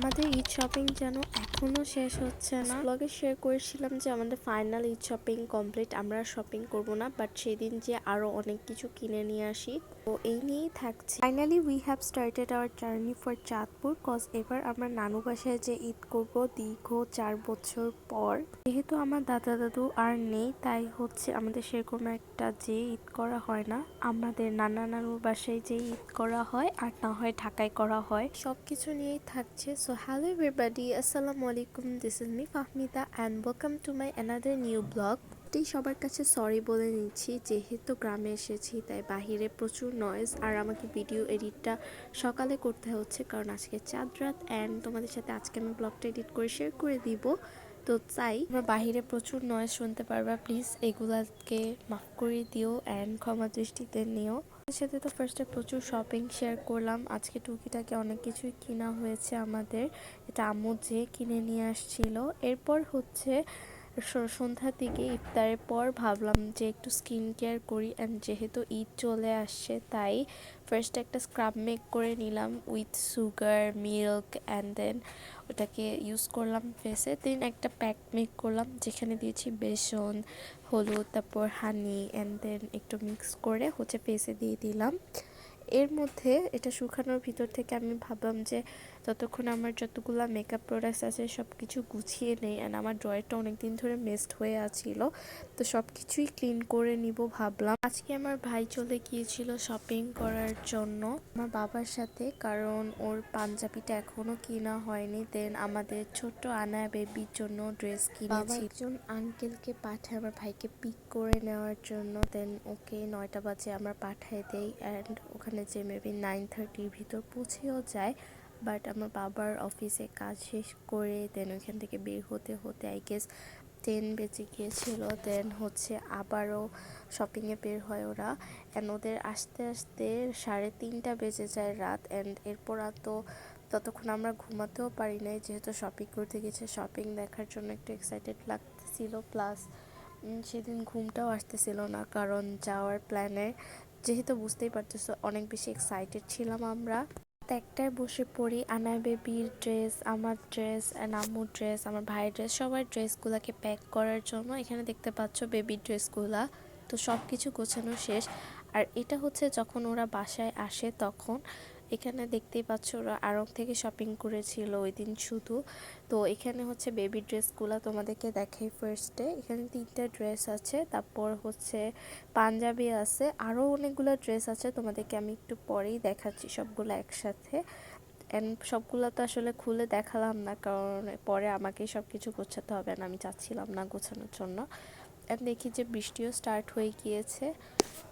আমাদের ঈদ শপিং যেন এখনো শেষ হচ্ছে না। ব্লগে শেয়ার করেছিলাম যে আমাদের ফাইনাল ঈদ শপিং কমপ্লিট, আমরা শপিং করব না, বাট সেদিন যে আরো অনেক কিছু কিনে নিয়ে আসি, তো এই নিয়েই থাকছি। Finally we have started our journey for Chandpur, cause এবার আমরা নানু বাসায় যে ঈদ করব দীর্ঘ 4 বছর পর। যেহেতু আমার দাদা দাদু আর নেই, তাই হচ্ছে আমাদের সেরকম একটা যে ঈদ করা হয় না, আমাদের নানা নানুর বাসায় যে ঈদ করা হয় আর না হয় ঢাকায় করা হয়, সবকিছু নিয়েই থাকছে। সো হ্যালো এভরিবডি, আসসালামু আলাইকুম, this is me Fahmida and welcome to my another new blog. সবার কাছে সরি বলে নিচ্ছি, যেহেতু গ্রামে এসেছি তাই বাহিরে প্রচুর নয়েজ, আর আমাকে ভিডিও এডিটটা সকালে করতে হচ্ছে কারণ আজকে চাঁদ রাত অ্যান্ড তোমাদের সাথে আজকে আমি ব্লগটা এডিট করে শেয়ার করে দিব। তো তাই আমরা বাহিরে প্রচুর নয়েজ শুনতে পারবা, প্লিজ এগুলাকে মাফ করে দিও অ্যান্ড ক্ষমা দৃষ্টিতে নিও। এর সাথে তো ফার্স্টে প্রচুর শপিং শেয়ার করলাম। আজকে টুকিটাকে অনেক কিছুই কিনা হয়েছে আমাদের, এটা আম্মু যে কিনে নিয়ে আসছিল। এরপর হচ্ছে সন্ধ্যার দিকে ইফতারের পর ভাবলাম যে একটু স্কিন কেয়ার করি, অ্যান্ড যেহেতু ঈদ চলে আসছে তাই ফার্স্ট একটা স্ক্রাব মেক করে নিলাম with sugar milk, and then ওটাকে ইউজ করলাম ফেসে। দেন একটা প্যাক মেক করলাম যেখানে দিয়েছি বেসন, হলুদ, তারপর হানি, অ্যান্ড দেন একটু মিক্স করে হচ্ছে ফেসে দিয়ে দিলাম। এর মধ্যে এটা শুকানোর ভিতর থেকে আমি ভাবলাম যে ততক্ষণ আমার যতগুলো মেকআপ প্রোডাক্টস আছে সব কিছু গুছিয়ে নেই, অ্যান্ড আমার ড্রয়ারটা অনেক দিন ধরে মেসড হয়ে আছিল, তো সব কিছুই ক্লিন করে নিব ভাবলাম। আজকে আমার ভাই চলে গিয়েছিল শপিং করার জন্য আমার বাবার সাথে, কারণ ওর পাঞ্জাবিটা এখনো কিনা হয়নি। দেন আমাদের ছোট্ট আনায়া বেবির জন্য ড্রেস কিনেছি। একজন আঙ্কেলকে পাঠায় আমার ভাইকে পিক করে নেওয়ার জন্য, দেন ওকে 9টা বাজে আমরা পাঠাই দেই, অ্যান্ড ওখানে যে মেবি 9:30-র ভিতর পৌঁছেও যায়। বাট আমার বাবার অফিসে কাজ শেষ করে দেন ওইখান থেকে বের হতে হতে আই গেস 10 বেজে গিয়েছিল। দেন হচ্ছে আবারও শপিংয়ে বের হয় ওরা, অ্যান্ড ওদের আস্তে আস্তে 3:30 বেজে যায় রাত। অ্যান্ড এরপর তো ততক্ষণ আমরা ঘুমাতেও পারি নাই, যেহেতু শপিং করতে গেছে, শপিং দেখার জন্য একটু এক্সাইটেড লাগতেছিল, প্লাস সেদিন ঘুমটাও আসতেছিল না কারণ যাওয়ার প্ল্যানে, যেহেতু বুঝতেই পারতেছো অনেক বেশি এক্সাইটেড ছিলাম আমরা। একটায় বসে পড়ি, আনায়া বেবির ড্রেস, আমার ড্রেস, আম্মুর ড্রেস, আমার ভাইয়ের ড্রেস, সবার ড্রেসগুলোকে প্যাক করার জন্য। এখানে দেখতে পাচ্ছ বেবির ড্রেসগুলা, তো সব কিছু গোছানো শেষ। আর এটা হচ্ছে যখন ওরা বাসায় আসে তখন। এখানে দেখতেই পাচ্ছ ওরা আড়ং থেকে শপিং করেছিল ওই দিন শুধু। তো এখানে হচ্ছে বেবি ড্রেসগুলো তোমাদেরকে দেখাই। ফার্স্টে এখানে 3টা ড্রেস আছে, তারপর হচ্ছে পাঞ্জাবি আছে, আরও অনেকগুলো ড্রেস আছে, তোমাদেরকে আমি একটু পরেই দেখাচ্ছি সবগুলো একসাথে। অ্যান্ড সবগুলো তো আসলে খুলে দেখালাম না কারণ পরে আমাকেই সব কিছু গোছাতে হবে, না আমি চাচ্ছিলাম না গোছানোর জন্য। অ্যান্ড দেখি যে বৃষ্টিও স্টার্ট হয়ে গিয়েছে।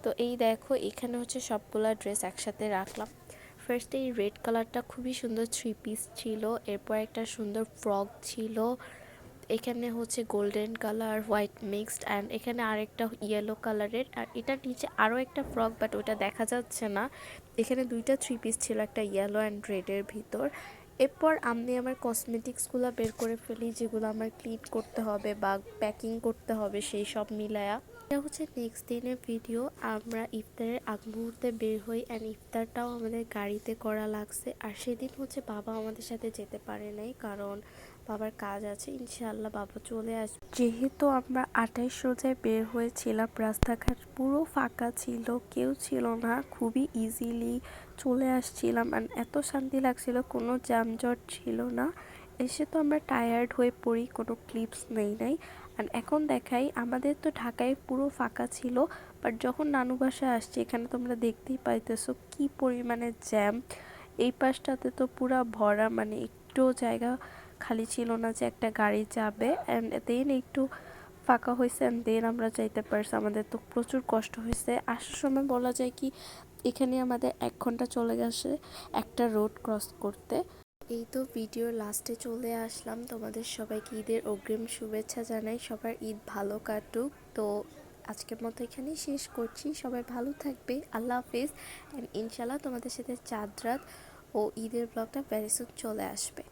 তো এই দেখো এখানে হচ্ছে সবগুলা ড্রেস একসাথে রাখলাম। ফার্স্টে এই রেড কালারটা খুবই সুন্দর 3 পিস ছিল, এরপর একটা সুন্দর ফ্রক ছিল, এখানে হচ্ছে golden colour white mixed, and এখানে আরেকটা ইয়েলো কালারের, আর এটার নিচে আরও একটা ফ্রক বাট ওটা দেখা যাচ্ছে না। এখানে 2টা 3 পিস ছিল, একটা ইয়েলো অ্যান্ড রেডের ভিতর। এরপর আমি আমার কসমেটিক্সগুলো বের করে ফেলি, যেগুলো আমার ক্লিন করতে হবে বা প্যাকিং করতে হবে, সেই সব মিলায়া। এটা হচ্ছে নেক্সট দিনের ভিডিও। আমরা ইফতারের আগ মুহূর্তে বের হই, অ্যান্ড ইফতারটাও আমাদের গাড়িতে করা লাগছে। আর সেদিন হচ্ছে বাবা আমাদের সাথে যেতে পারে নাই কারণ বাবার কাজ আছে, ইনশাআল্লাহ বাবা চলে আসবে। যেহেতু আমরা 28 রোজায় বের হয়েছিলাম, রাস্তাঘাট পুরো ফাঁকা ছিল, কেউ ছিল না, খুবই ইজিলি চলে আসছিলাম, আর এত শান্তি লাগছিল, কোনো যানজট ছিল না। এসে তো আমরা টায়ার্ড হয়ে পড়ি, কোনো ক্লিপস নেই নাই। আর এখন দেখাই, আমাদের তো ঢাকায় পুরো ফাঁকা ছিল, বাট যখন নানু বাসায় আসছি এখানে তোমরা দেখতেই পাইতেছো কি পরিমাণে জ্যাম। এই পাশটাতে তো পুরা ভরা, মানে একটু জায়গা খালি ছিল না যে একটা গাড়ি যাবে। অ্যান্ড দেন একটু ফাঁকা হয়েছে, অ্যান্ড দেন আমরা যাইতে পারছি। আমাদের তো প্রচুর কষ্ট হয়েছে আসার সময়, বলা যায় কি এখানে আমাদের 1 ঘন্টা চলে গেছে একটা রোড ক্রস করতে। এই তো ভিডিওর লাস্টে চলে আসলাম, তোমাদের সবাইকে ঈদের অগ্রিম শুভেচ্ছা জানাই, সবার ঈদ ভালো কাটুক। তো আজকের মতো এখানেই শেষ করছি, সবাই ভালো থাকবে, আল্লাহ হাফিজ, অ্যান্ড ইনশাল্লাহ তোমাদের সাথে চাঁদ রাত ও ঈদের ব্লগটা ভেরি সুন চলে আসবে।